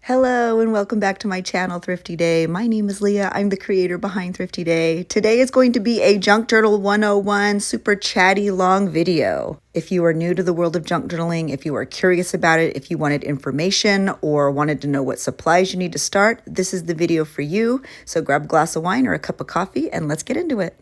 Hello and welcome back to my channel, Thrifty Day. My name is Leah. I'm the creator behind Thrifty Day. Today is going to be a Junk Journal 101 super chatty long video. If you are new to the world of junk journaling, if you are curious about it, if you wanted information or wanted to know what supplies you need to start, this is the video for you. So grab a glass of wine or a cup of coffee and let's get into it.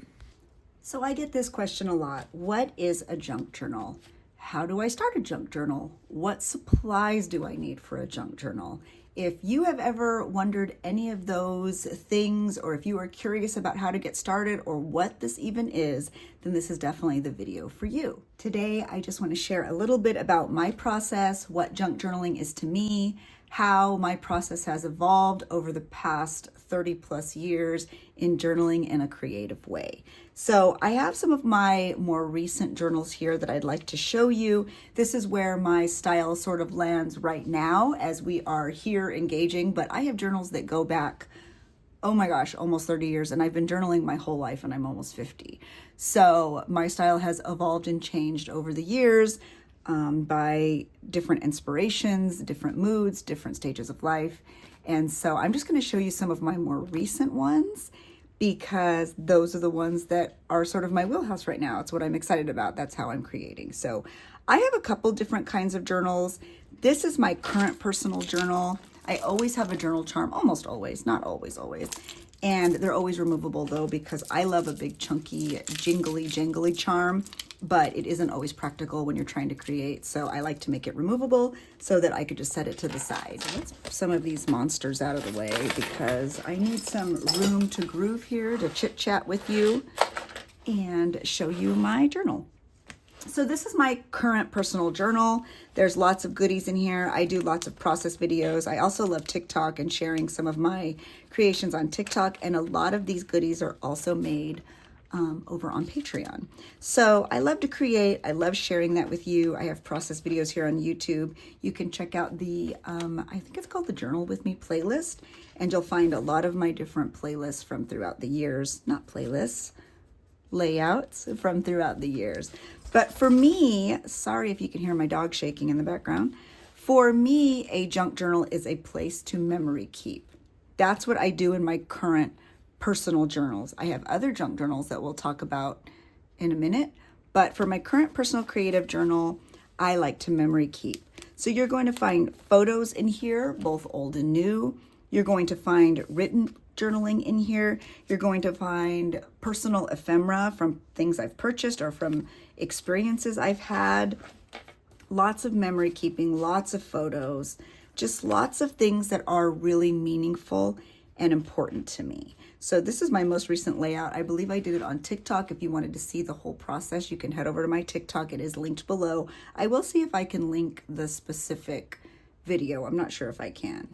So I get this question a lot. What is a junk journal? How do I start a junk journal? What supplies do I need for a junk journal? If you have ever wondered any of those things, or if you are curious about how to get started or what this even is, then this is definitely the video for you. Today, I just want to share a little bit about my process, what junk journaling is to me, how my process has evolved over the past 30 plus years in journaling in a creative way. So I have some of my more recent journals here that I'd like to show you. This is where my style sort of lands right now as we are here engaging, but I have journals that go back, oh my gosh, almost 30 years, and I've been journaling my whole life and I'm almost 50. So my style has evolved and changed over the years by different inspirations, different moods, different stages of life. And so I'm just going to show you some of my more recent ones because those are the ones that are sort of my wheelhouse right now. It's what I'm excited about. That's how I'm creating. So I have a couple different kinds of journals. This is my current personal journal. I always have a journal charm, almost always, not always, always. And they're always removable though, because I love a big chunky jingly charm, but it isn't always practical when you're trying to create. So I like to make it removable so that I could just set it to the side. So let's put some of these monsters out of the way because I need some room to groove here to chit chat with you and show you my journal. So this is my current personal journal. There's lots of goodies in here. I do lots of process videos. I also love TikTok and sharing some of my creations on TikTok. And a lot of these goodies are also made over on Patreon. So I love to create. I love sharing that with you. I have process videos here on YouTube. You can check out the, I think it's called the Journal With Me playlist. And you'll find a lot of my different playlists from throughout the years. Not playlists, layouts from throughout the years. But for me, sorry if you can hear my dog shaking in the background. For me, a junk journal is a place to memory keep. That's what I do in my current personal journals. I have other junk journals that we'll talk about in a minute. But for my current personal creative journal, I like to memory keep. So you're going to find photos in here, both old and new. You're going to find written journaling in here. You're going to find personal ephemera from things I've purchased or from experiences I've had. Lots of memory keeping, lots of photos, just lots of things that are really meaningful and important to me. So this is my most recent layout. I believe I did it on TikTok. If you wanted to see the whole process, you can head over to my TikTok. It is linked below. I will see if I can link the specific video. I'm not sure if I can.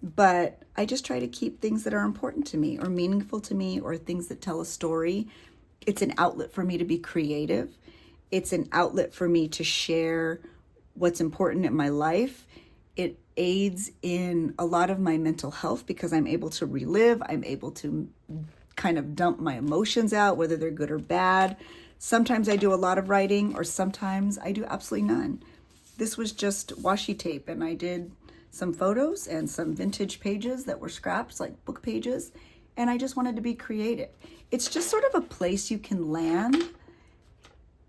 But I just try to keep things that are important to me or meaningful to me or things that tell a story. It's an outlet for me to be creative. It's an outlet for me to share what's important in my life. It aids in a lot of my mental health because I'm able to relive. I'm able to kind of dump my emotions out, whether they're good or bad. Sometimes I do a lot of writing or sometimes I do absolutely none. This was just washi tape and I did some photos and some vintage pages that were scraps, like book pages, and I just wanted to be creative. It's just sort of a place you can land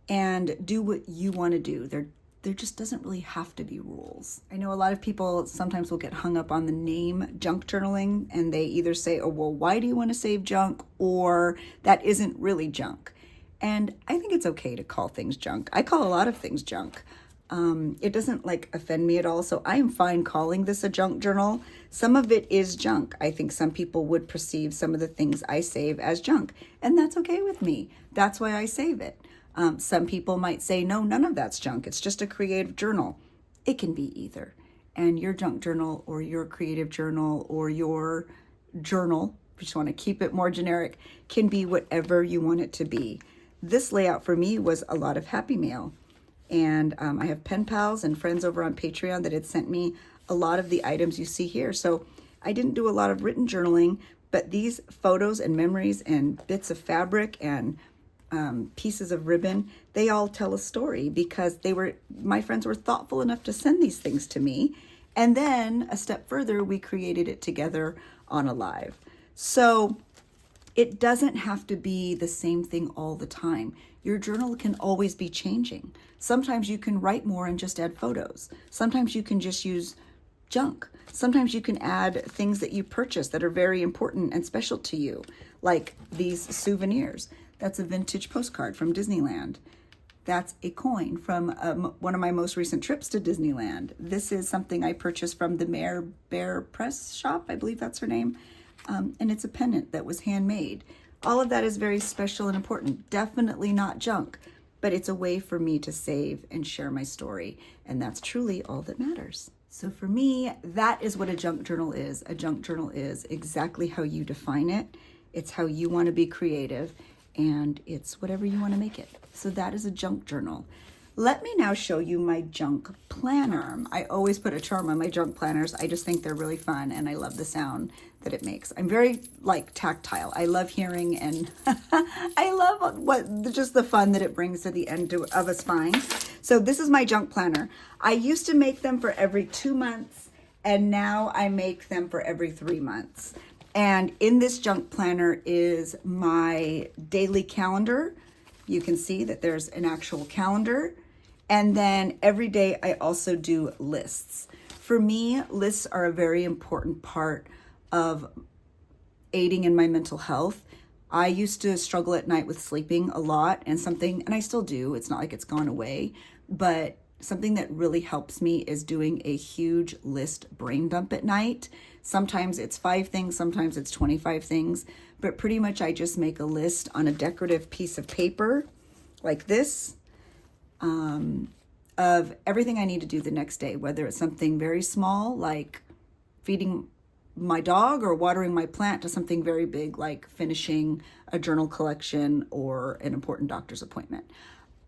and do what you want to do. There just doesn't really have to be rules. I know a lot of people sometimes will get hung up on the name junk journaling, and they either say, oh, well, why do you want to save junk? Or that isn't really junk. And I think it's okay to call things junk. I call a lot of things junk. It doesn't offend me at all. So I am fine calling this a junk journal. Some of it is junk. I think some people would perceive some of the things I save as junk, and that's okay with me. That's why I save it. Some people might say, no, none of that's junk. It's just a creative journal. It can be either. And your junk journal or your creative journal or your journal, if you just want to keep it more generic, can be whatever you want it to be. This layout for me was a lot of happy mail. And I have pen pals and friends over on Patreon that had sent me a lot of the items you see here. So I didn't do a lot of written journaling, but these photos and memories and bits of fabric and pieces of ribbon, they all tell a story because my friends were thoughtful enough to send these things to me. And then a step further, we created it together on a live. So it doesn't have to be the same thing all the time. Your journal can always be changing. Sometimes you can write more and just add photos. Sometimes you can just use junk. Sometimes you can add things that you purchase that are very important and special to you, like these souvenirs. That's a vintage postcard from Disneyland. That's a coin from one of my most recent trips to Disneyland. This is something I purchased from the Mare Bear Press shop, I believe that's her name. And it's a pendant that was handmade. All of that is very special and important. Definitely not junk, but it's a way for me to save and share my story. And that's truly all that matters. So for me, that is what a junk journal is. A junk journal is exactly how you define it. It's how you want to be creative, and it's whatever you want to make it. So that is a junk journal. Let me now show you my junk planner. I always put a charm on my junk planners. I just think they're really fun, and I love the sound that it makes. I'm very tactile. I love hearing, and I love just the fun that it brings to the end of a spine. So this is my junk planner. I used to make them for every 2 months, and now I make them for every 3 months. And in this junk planner is my daily calendar. You can see that there's an actual calendar. And then every day I also do lists. For me, lists are a very important part of aiding in my mental health. I used to struggle at night with sleeping a lot, and I still do, it's not like it's gone away, but something that really helps me is doing a huge list brain dump at night. Sometimes it's 5 things, sometimes it's 25 things, but pretty much I just make a list on a decorative piece of paper like this, of everything I need to do the next day, whether it's something very small like feeding my dog or watering my plant, to something very big like finishing a journal collection or an important doctor's appointment.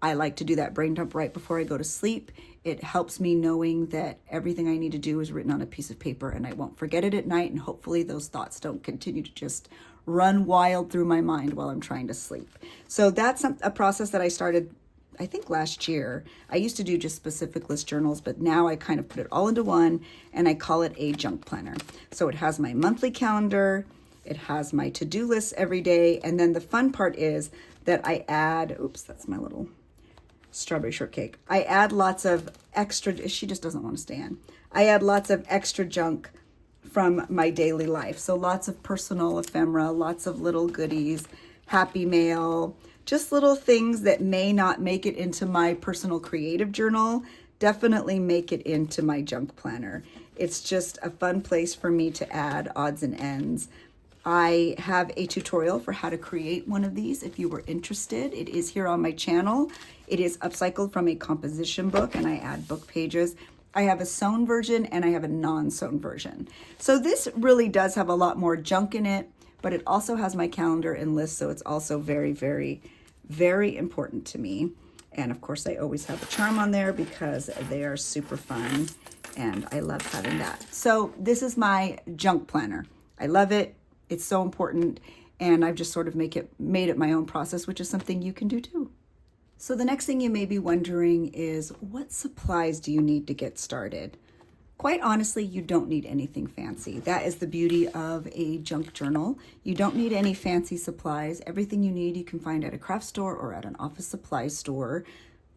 I like to do that brain dump right before I go to sleep. It helps me knowing that everything I need to do is written on a piece of paper, and I won't forget it at night, and hopefully those thoughts don't continue to just run wild through my mind while I'm trying to sleep. So that's a process that I started, I think, last year. I used to do just specific list journals, but now I kind of put it all into one, and I call it a junk planner. So it has my monthly calendar, it has my to-do lists every day, and then the fun part is that I add, oops, that's my little strawberry shortcake. I add lots of extra, she just doesn't want to stand. I add lots of extra junk from my daily life. So lots of personal ephemera, lots of little goodies, happy mail, just little things that may not make it into my personal creative journal, definitely make it into my junk planner. It's just a fun place for me to add odds and ends. I have a tutorial for how to create one of these if you were interested. It is here on my channel. It is upcycled from a composition book, and I add book pages. I have a sewn version and I have a non-sewn version. So this really does have a lot more junk in it, but it also has my calendar and list, so it's also very, very, very important to me. And of course, I always have a charm on there because they are super fun, and I love having that. So this is my junk planner. I love it. It's so important, and I've just sort of made it my own process, which is something you can do too. So the next thing you may be wondering is, what supplies do you need to get started? Quite honestly, you don't need anything fancy. That is the beauty of a junk journal. You don't need any fancy supplies. Everything you need you can find at a craft store or at an office supply store.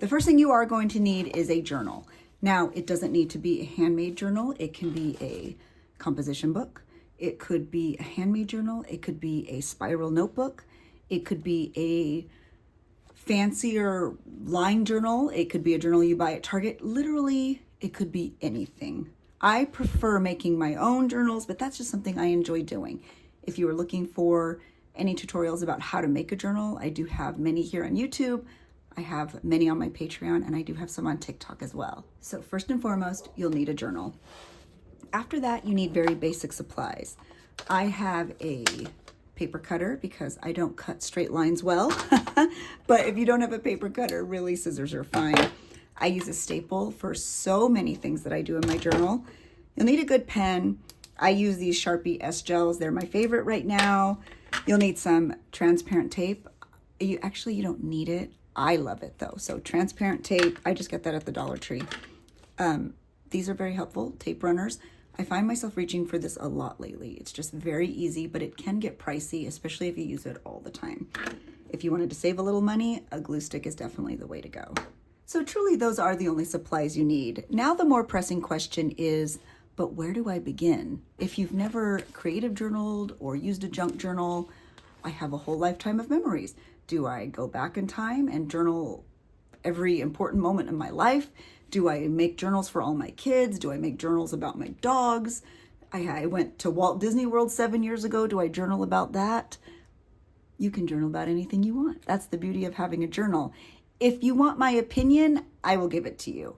The first thing you are going to need is a journal. Now, it doesn't need to be a handmade journal. It can be a composition book. It could be a handmade journal. It could be a spiral notebook. It could be a fancier line journal. It could be a journal you buy at Target. Literally, it could be anything. I prefer making my own journals, but that's just something I enjoy doing. If you are looking for any tutorials about how to make a journal, I do have many here on YouTube. I have many on my Patreon, and I do have some on TikTok as well. So first and foremost, you'll need a journal. After that, you need very basic supplies. I have a paper cutter because I don't cut straight lines well. But if you don't have a paper cutter, really scissors are fine. I use a staple for so many things that I do in my journal. You'll need a good pen. I use these Sharpie S gels. They're my favorite right now. You'll need some transparent tape. You don't need it. I love it though. So transparent tape, I just get that at the Dollar Tree. these are very helpful, tape runners. I find myself reaching for this a lot lately. It's just very easy, but it can get pricey, especially if you use it all the time. If you wanted to save a little money, a glue stick is definitely the way to go. So truly, those are the only supplies you need. Now the more pressing question is, but where do I begin? If you've never creative journaled or used a junk journal, I have a whole lifetime of memories. Do I go back in time and journal every important moment in my life? Do I make journals for all my kids? Do I make journals about my dogs? I went to Walt Disney World 7 years ago. Do I journal about that? You can journal about anything you want. That's the beauty of having a journal. If you want my opinion, I will give it to you.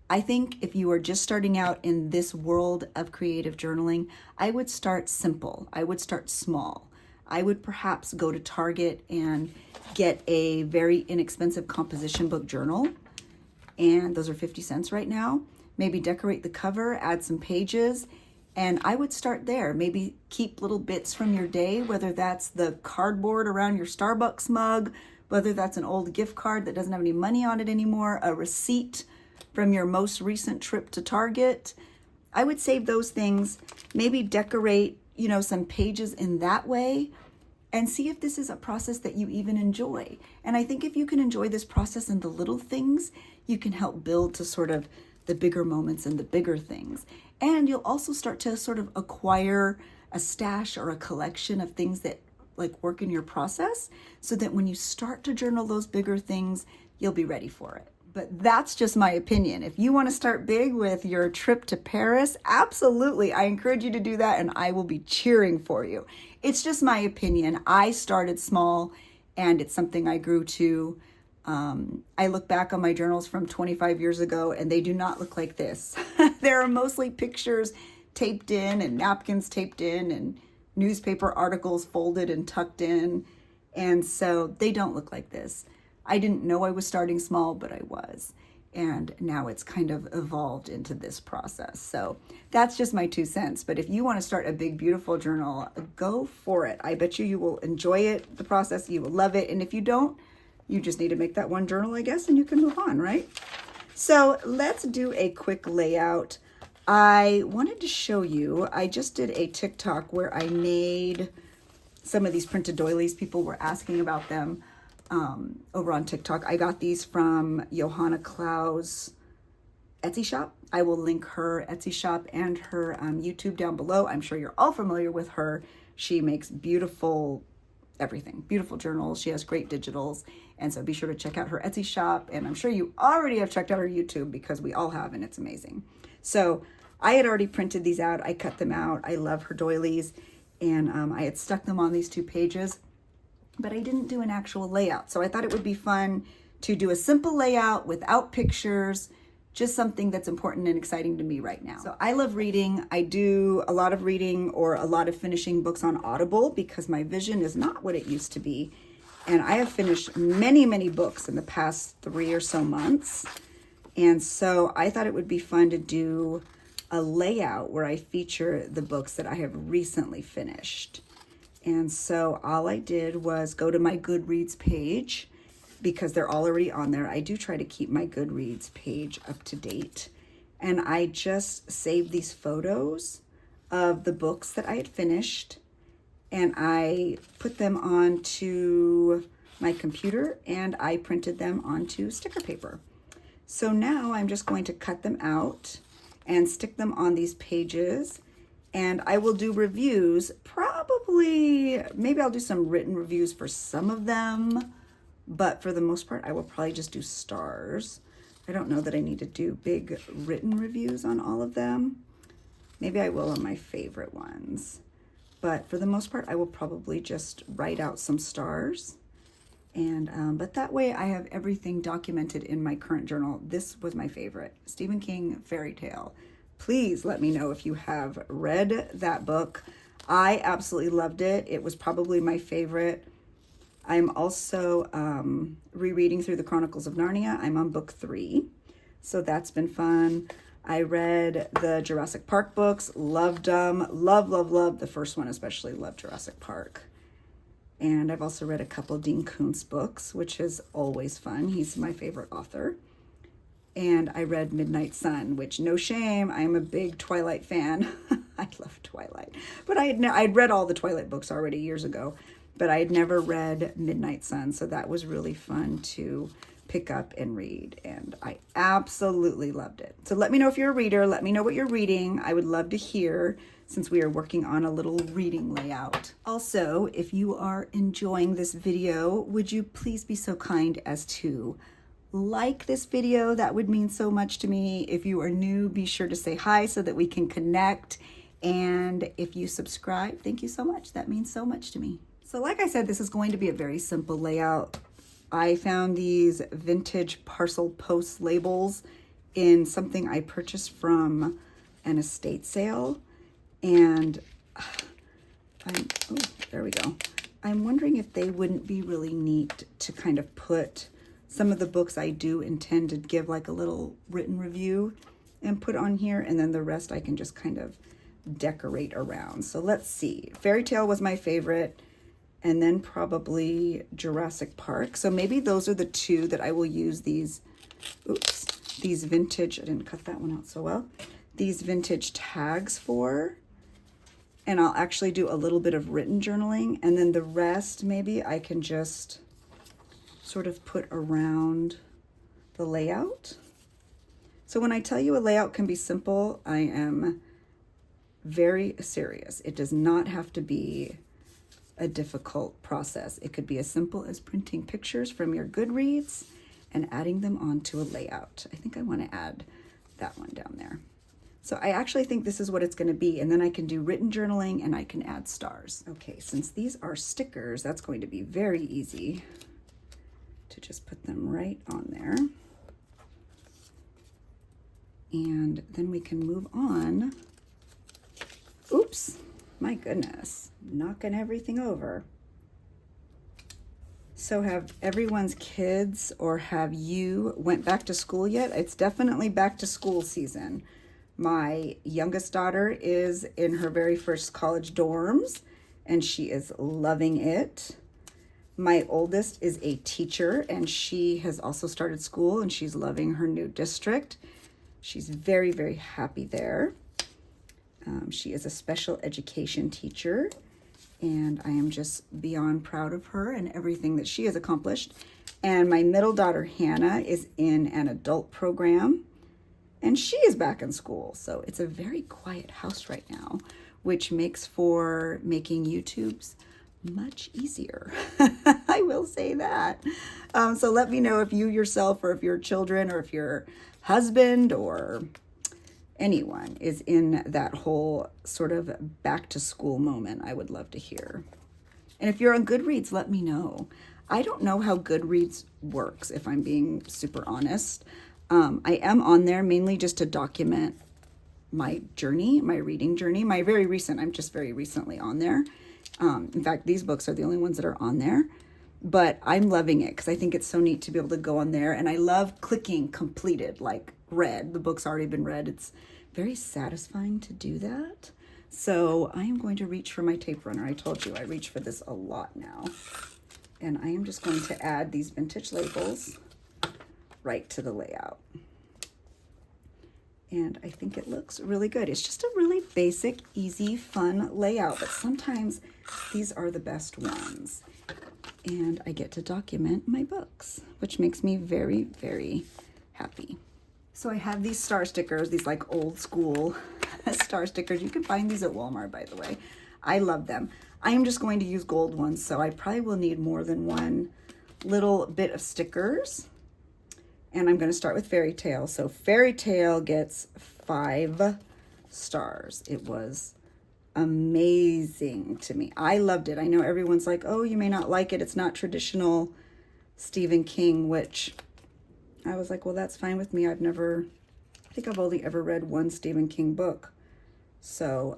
I think if you are just starting out in this world of creative journaling, I would start simple. I would start small. I would perhaps go to Target and get a very inexpensive composition book journal. And those are 50 cents right now. Maybe decorate the cover, add some pages, and I would start there. Maybe keep little bits from your day, whether that's the cardboard around your Starbucks mug, whether that's an old gift card that doesn't have any money on it anymore, a receipt from your most recent trip to Target. I would save those things, maybe decorate, some pages in that way, and see if this is a process that you even enjoy. And I think if you can enjoy this process and the little things, you can help build to sort of the bigger moments and the bigger things. And you'll also start to sort of acquire a stash or a collection of things that work in your process, so that when you start to journal those bigger things, you'll be ready for it. But that's just my opinion. If you want to start big with your trip to Paris, absolutely, I encourage you to do that, and I will be cheering for you. It's just my opinion. I started small, and it's something I grew to. I look back on my journals from 25 years ago, and they do not look like this. There are mostly pictures taped in and napkins taped in and newspaper articles folded and tucked in. And so they don't look like this. I didn't know I was starting small, but I was. And now it's kind of evolved into this process. So that's just my 2 cents. But if you want to start a big, beautiful journal, go for it. I bet you will enjoy it, the process. You will love it. And if you don't, you just need to make that one journal, I guess, and you can move on, right? So let's do a quick layout. I wanted to show you, I just did a TikTok where I made some of these printed doilies. People were asking about them over on TikTok. I got these from Johanna Klau's Etsy shop. I will link her Etsy shop and her YouTube down below. I'm sure you're all familiar with her. She makes beautiful everything, beautiful journals. She has great digitals. And so be sure to check out her Etsy shop. And I'm sure you already have checked out her YouTube, because we all have, and it's amazing. So I had already printed these out. I cut them out. I love her doilies. And I had stuck them on these 2 pages, but I didn't do an actual layout. So I thought it would be fun to do a simple layout without pictures, just something that's important and exciting to me right now. So I love reading. I do a lot of reading or a lot of finishing books on Audible, because my vision is not what it used to be. And I have finished many, many books in the past 3 or so months. And so I thought it would be fun to do a layout where I feature the books that I have recently finished. And so all I did was go to my Goodreads page, because they're all already on there. I do try to keep my Goodreads page up to date. And I just saved these photos of the books that I had finished, and I put them onto my computer, and I printed them onto sticker paper. So now I'm just going to cut them out and stick them on these pages, and I will do reviews. Maybe I'll do some written reviews for some of them, but for the most part, I will probably just do stars. I don't know that I need to do big written reviews on all of them. Maybe I will on my favorite ones, but for the most part, I will probably just write out some stars. And but that way I have everything documented in my current journal. This was my favorite, Stephen King Fairy Tale. Please let me know if you have read that book. I absolutely loved it. It was probably my favorite. I'm also rereading through the Chronicles of Narnia. I'm on book 3, so that's been fun. I read the Jurassic Park books, loved them, love the first one especially, loved Jurassic Park. And I've also read a couple Dean Koontz books, which is always fun. He's my favorite author. and I read Midnight Sun, which, no shame, I'm a big Twilight fan. I love Twilight. But I'd read all the Twilight books already years ago, but I had never read Midnight Sun, so that was really fun to pick up and read, and I absolutely loved it. So let me know if you're a reader. Let me know what you're reading. I would love to hear, since we are working on a little reading layout. Also, if you are enjoying this video, would you please be so kind as to like this video? That would mean so much to me. If you are new, be sure to say hi so that we can connect. And if you subscribe, thank you so much. That means so much to me. So like I said, this is going to be a very simple layout. I found these vintage parcel post labels in something I purchased from an estate sale. And there we go. I'm wondering if they wouldn't be really neat to kind of put some of the books I do intend to give like a little written review and put on here, and then the rest I can just kind of decorate around. So let's see. Fairy Tale was my favorite, and then probably Jurassic Park. So maybe those are the two that I will use these vintage, I didn't cut that one out so well, these vintage tags for. And I'll actually do a little bit of written journaling, and then the rest maybe I can just sort of put around the layout. So when I tell you a layout can be simple, I am very serious. It does not have to be a difficult process. It could be as simple as printing pictures from your Goodreads and adding them onto a layout. I think I want to add that one down there. So I actually think this is what it's going to be, and then I can do written journaling and I can add stars. Okay, since these are stickers, that's going to be very easy to just put them right on there. And then we can move on. Oops, my goodness, knocking everything over. So have everyone's kids, or have you went back to school yet? It's definitely back to school season. My youngest daughter is in her very first college dorms, and she is loving it. My oldest is a teacher, and she has also started school, and she's loving her new district. She's very, very happy there. She is a special education teacher, and I am just beyond proud of her and everything that she has accomplished. And my middle daughter, Hannah, is in an adult program, and she is back in school. So it's a very quiet house right now, which makes for making YouTubes much easier. I will say that. So let me know if you yourself, or if your children, or if your husband, or anyone is in that whole sort of back to school moment. I would love to hear. And if you're on Goodreads, let me know. I don't know how Goodreads works, if I'm being super honest. I am on there mainly just to document my journey, my reading journey, I'm just very recently on there. In fact, these books are the only ones that are on there, but I'm loving it because I think it's so neat to be able to go on there, and I love clicking completed, like read. The book's already been read. It's very satisfying to do that. So I am going to reach for my tape runner. I told you I reach for this a lot now. And I am just going to add these vintage labels right to the layout. And I think it looks really good. It's just a really basic, easy, fun layout, but sometimes these are the best ones. And I get to document my books, which makes me very, very happy. So I have these star stickers, these like old school star stickers. You can find these at Walmart, by the way. I love them. I am just going to use gold ones, so I probably will need more than one little bit of stickers. And I'm going to start with Fairy Tale. So Fairy Tale gets 5 stars. It was amazing to me. I loved it. I know everyone's like, oh, you may not like it. It's not traditional Stephen King, which I was like, well, that's fine with me. I think I've only ever read one Stephen King book. So,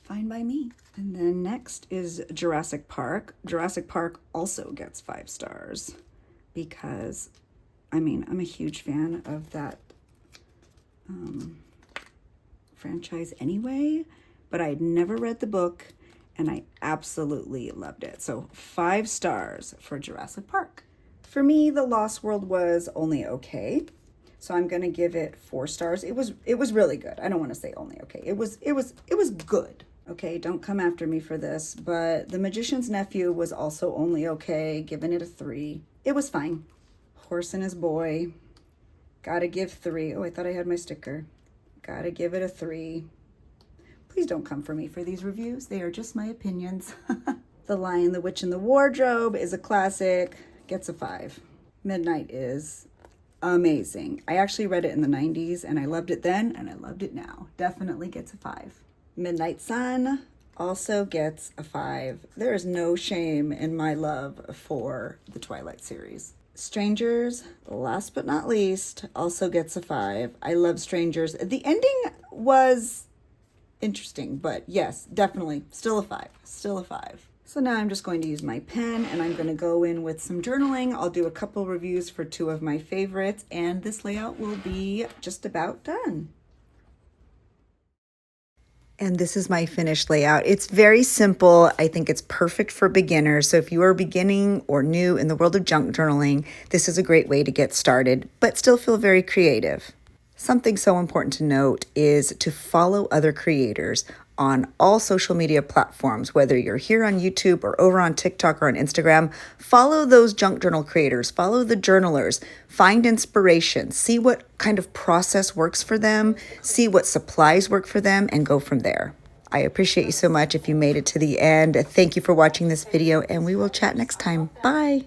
fine by me. And then next is Jurassic Park. Jurassic Park also gets 5 stars because, I mean, I'm a huge fan of that franchise anyway, but I had never read the book and I absolutely loved it. So 5 stars for Jurassic Park. For me, The Lost World was only okay. So I'm going to give it 4 stars. It was really good. I don't want to say only okay. It was good. Okay, don't come after me for this, but The Magician's Nephew was also only okay, giving it a 3. It was fine. Horse and His Boy, gotta give 3. Oh, I thought I had my sticker. Gotta give it a 3. Please don't come for me for these reviews. They are just my opinions. The Lion, the Witch, and the Wardrobe is a classic. Gets a 5. Midnight is amazing. I actually read it in the 90s, and I loved it then, and I loved it now. Definitely gets a 5. Midnight Sun also gets a 5. There is no shame in my love for the Twilight series. Strangers, last but not least, also gets a 5. I love Strangers. The ending was interesting, but yes, definitely still a 5. Still a 5. So now I'm just going to use my pen and I'm going to go in with some journaling. I'll do a couple reviews for 2 of my favorites, and this layout will be just about done. And this is my finished layout. It's very simple. I think it's perfect for beginners. So if you are beginning or new in the world of junk journaling, this is a great way to get started, but still feel very creative. Something so important to note is to follow other creators on all social media platforms, whether you're here on YouTube or over on TikTok or on Instagram. Follow those junk journal creators, follow the journalers, find inspiration, see what kind of process works for them, see what supplies work for them, and go from there. I appreciate you so much if you made it to the end. Thank you for watching this video, and we will chat next time. Bye.